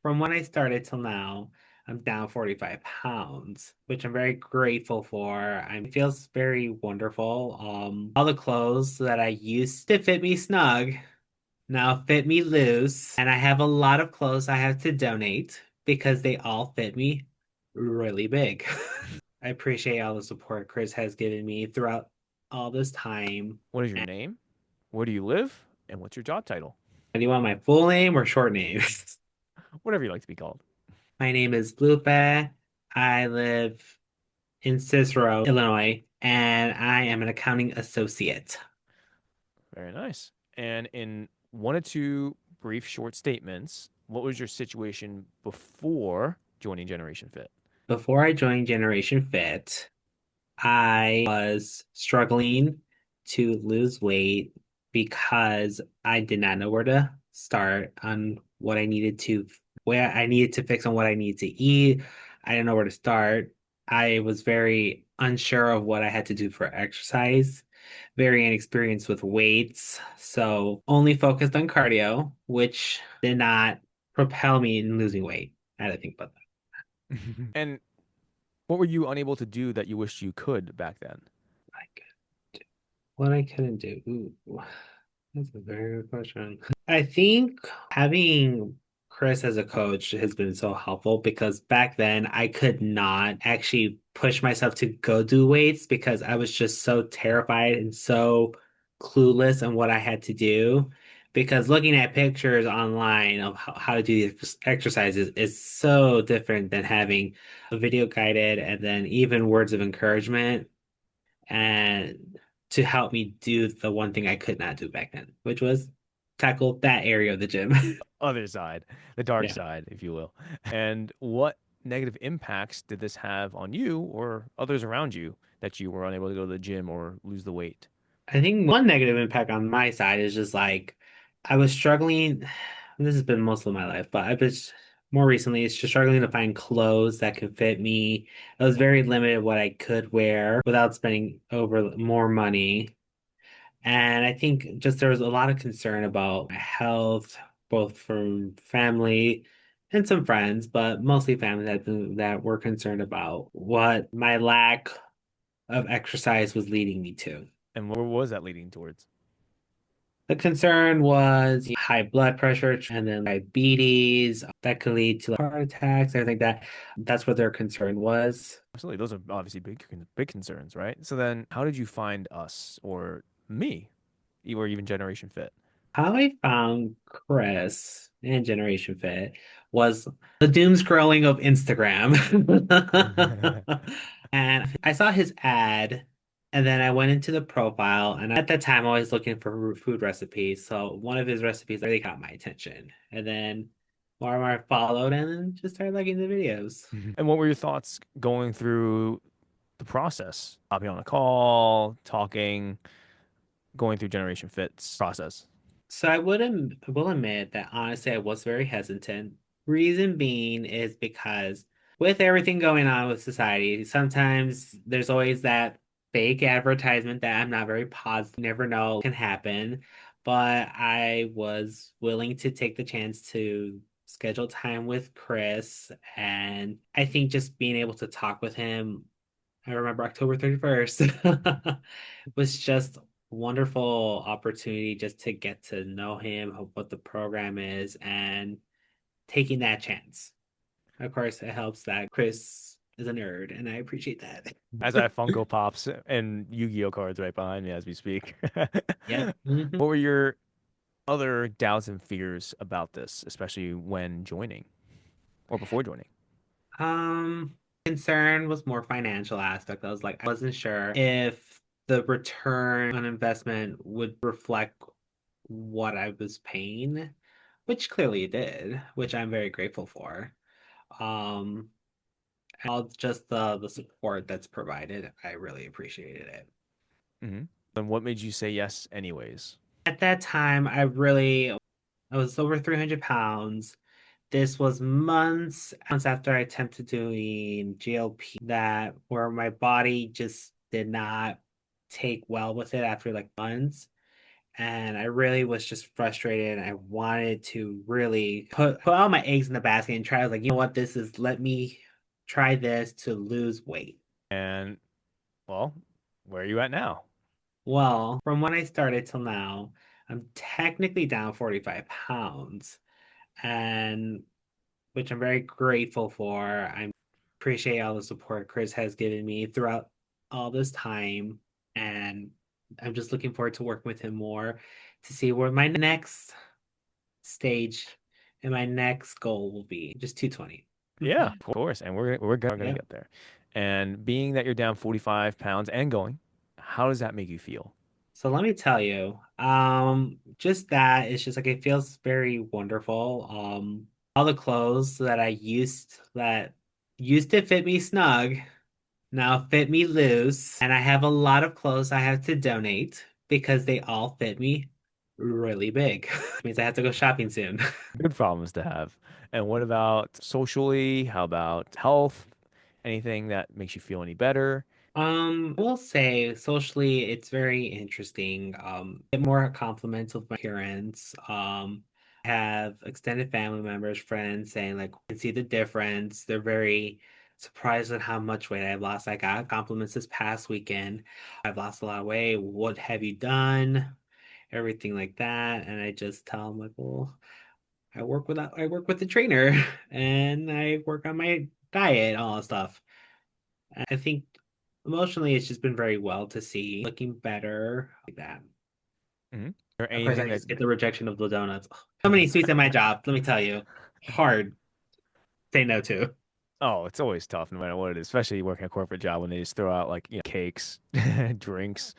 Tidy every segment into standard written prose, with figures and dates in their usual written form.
from when I started till now, I'm down 45 pounds, which I'm very grateful for. It feels very wonderful. All the clothes that I used to fit me snug now fit me loose, and I have a lot of clothes I have to donate because they all fit me really big. I appreciate all the support Chris has given me throughout all this time. What is your name? Where do you live? And what's your job title? Do you want my full name or short name? Whatever you like to be called. My name is Lupe. I live in Cicero, Illinois, and I am an accounting associate. Very nice. And in one or two brief short statements, what was your situation before joining Generation Fit? Before I joined Generation Fit, I was struggling to lose weight because I did not know where to start on where I needed to fix on what I needed to eat. I didn't know where to start. I was very unsure of what I had to do for exercise, very inexperienced with weights, so only focused on cardio, which did not propel me in losing weight. I had to think about And what were you unable to do that you wished you could back then? that. What I couldn't do. Ooh, that's a very good question. I think having Chris as a coach has been so helpful because back then I could not actually push myself to go do weights because I was just so terrified and so clueless on what I had to do. Because looking at pictures online of how to do these exercises is so different than having a video guided and then even words of encouragement and to help me do the one thing I could not do back then, which was tackle that area of the gym. Other side, the dark Yeah. side, if you will. And what negative impacts did this have on you or others around you that you were unable to go to the gym or lose the weight? I think one negative impact on my side is just like I was struggling. This has been most of my life, but I've been more recently, it's just struggling to find clothes that could fit me. I was very limited what I could wear without spending over more money. And I think just there was a lot of concern about my health, both from family and some friends, but mostly family that were concerned about what my lack of exercise was leading me to. And where was that leading towards? The concern was high blood pressure and then diabetes that could lead to heart attacks, everything like that. That's what their concern was. Absolutely. Those are obviously big concerns, right? So then how did you find us or me or even Generation Fit? How I found Chris and Generation Fit was the doomscrolling of Instagram. And I saw his ad, and then I went into the profile, and at that time I was looking for food recipes. So one of his recipes really caught my attention. And then more and more followed and then just started liking the videos. And what were your thoughts going through the process? Hopping on a call, talking, going through Generation Fit's process. So will admit that honestly I was very hesitant. Reason being is because with everything going on with society, sometimes there's always that fake advertisement that I'm not very positive, never know can happen. But I was willing to take the chance to schedule time with Chris, and I think just being able to talk with him, I remember October 31st was just wonderful opportunity just to get to know him, of what the program is, and taking that chance. Of course, it helps that Chris is a nerd, and I appreciate that. As I have Funko Pops and Yu-Gi-Oh cards right behind me as we speak. Yep. What were your other doubts and fears about this, especially when joining or before joining? Um, Concern was more financial aspect. I was like, I wasn't sure if the return on investment would reflect what I was paying, which clearly it did, which I'm very grateful for. Um, all just the support that's provided, I really appreciated it. Hmm. And what made you say yes anyways? At that time, I was over 300 pounds. This was months after I attempted doing GLP that where my body just did not take well with it after like months. and I really was just frustrated. I wanted to really put all my eggs in the basket and try. I was like, you know what, this is let me try this to lose weight. And well, where are you at now? Well, from when I started till now, I'm technically down 45 pounds, and which I'm very grateful for. I appreciate all the support Chris has given me throughout all this time, and I'm just looking forward to working with him more to see where my next stage and my next goal will be. Just 220. Yeah, of course, and we're gonna Yep. get there. And being that you're down 45 pounds and going, how does that make you feel? So let me tell you, just that it's just like it feels very wonderful. All the clothes that used to fit me snug now fit me loose, and I have a lot of clothes I have to donate because they all fit me really big. Means I have to go shopping soon. Good problems to have. And what about socially? How about health? Anything that makes you feel any better? I will say socially, it's very interesting. Get more compliments of my appearance. I have extended family members, friends saying like, I can see the difference. They're very surprised at how much weight I've lost. I got compliments this past weekend. I've lost a lot of weight. What have you done? Everything like that. And I just tell them like, well, I work with the trainer and I work on my diet, all that stuff. I think emotionally, it's just been very well to see looking better like that. Hmm. Or Of course, anything I that just get the rejection of the donuts. Ugh, so many sweets at my job, let me tell you. Hard to say no to. Oh, it's always tough no matter what it is, especially working a corporate job when they just throw out like, cakes, drinks,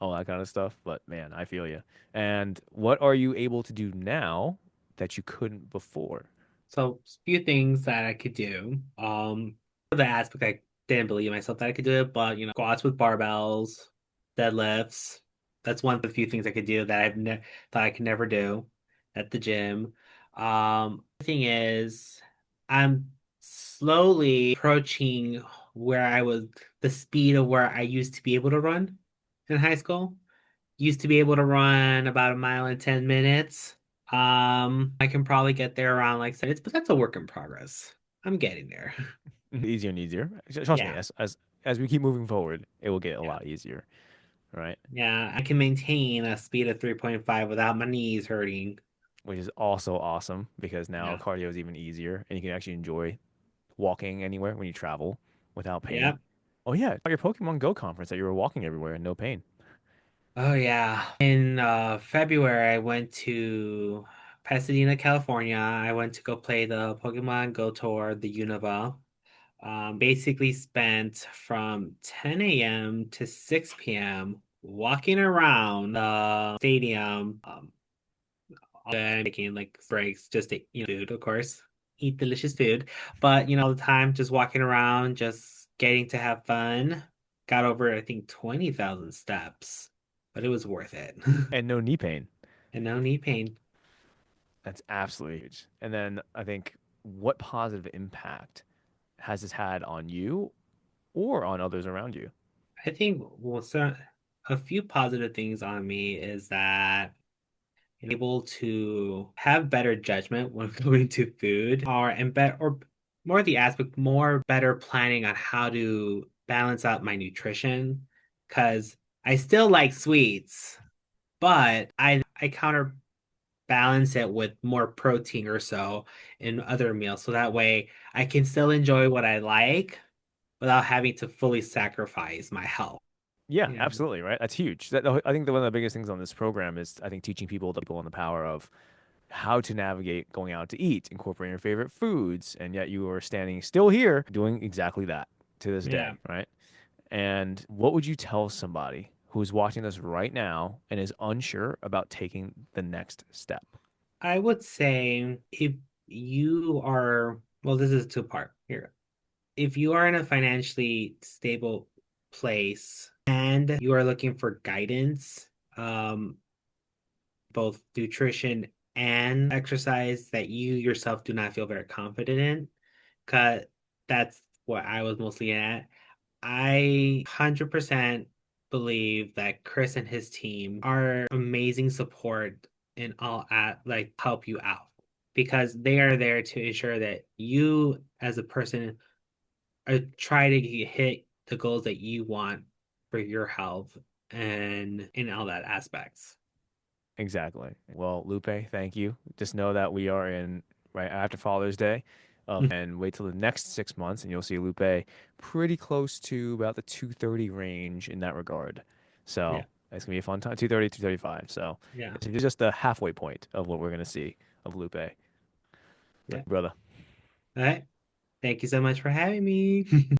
all that kind of stuff. But man, I feel you. And what are you able to do now that you couldn't before? So, few things that I could do. The aspect I didn't believe myself that I could do it, but squats with barbells, deadlifts. That's one of the few things I could do that I've ne thought I could never do at the gym. The thing is, I'm slowly approaching where I was the speed of where I used to be able to run in high school. Used to be able to run about a mile in 10 minutes. I can probably get there around like 6 minutes, but that's a work in progress. I'm getting there. Easier and easier. Trust me, Yeah, as we keep moving forward, it will get a yeah, lot easier, right? yeah. I can maintain a speed of 3.5 without my knees hurting. Which is also awesome because now Yeah, cardio is even easier and you can actually enjoy walking anywhere when you travel without pain. yeah. Oh yeah, your Pokemon Go conference that you were walking everywhere and no pain. Oh yeah. In February, I went to Pasadena, California. I went to go play the Pokemon Go Tour, the Unova. Basically spent from 10 a.m. to 6 p.m. walking around the stadium, and making like breaks just to eat food, of course, eat delicious food. But all the time just walking around, just getting to have fun. Got over, I think, 20,000 steps, but it was worth it. And no knee pain. And no knee pain. That's absolutely huge. And then I think what positive impact has this had on you or on others around you? I think a few positive things on me is that able to have better judgment when going to food or more the aspect more better planning on how to balance out my nutrition because I still like sweets, but I counterbalance it with more protein or so in other meals so that way I can still enjoy what I like without having to fully sacrifice my health. Yeah, Yeah. absolutely, right? That's huge. I think that one of the biggest things on this program is I think teaching people on the power of how to navigate going out to eat, incorporating your favorite foods, and yet you are standing still here doing exactly that to this Yeah. day, right? And what would you tell somebody who's watching this right now and is unsure about taking the next step? I would say if you are, well, this is two part here. If you are in a financially stable place and you are looking for guidance, both nutrition and exercise that you yourself do not feel very confident in, because that's what I was mostly at. I 100% believe that Chris and his team are amazing support and all at like help you out because they are there to ensure that you as a person try to hit the goals that you want for your health and in all that aspects. Exactly. Well, Lupe, thank you. Just know that we are in right after Father's Day, and wait till the next 6 months, and you'll see Lupe pretty close to about the 230 range in that regard. Yeah. So it's gonna be a fun time. 230, 235. So Yeah. it's just the halfway point of what we're gonna see of Lupe. Yeah. Brother. All right. Thank you so much for having me.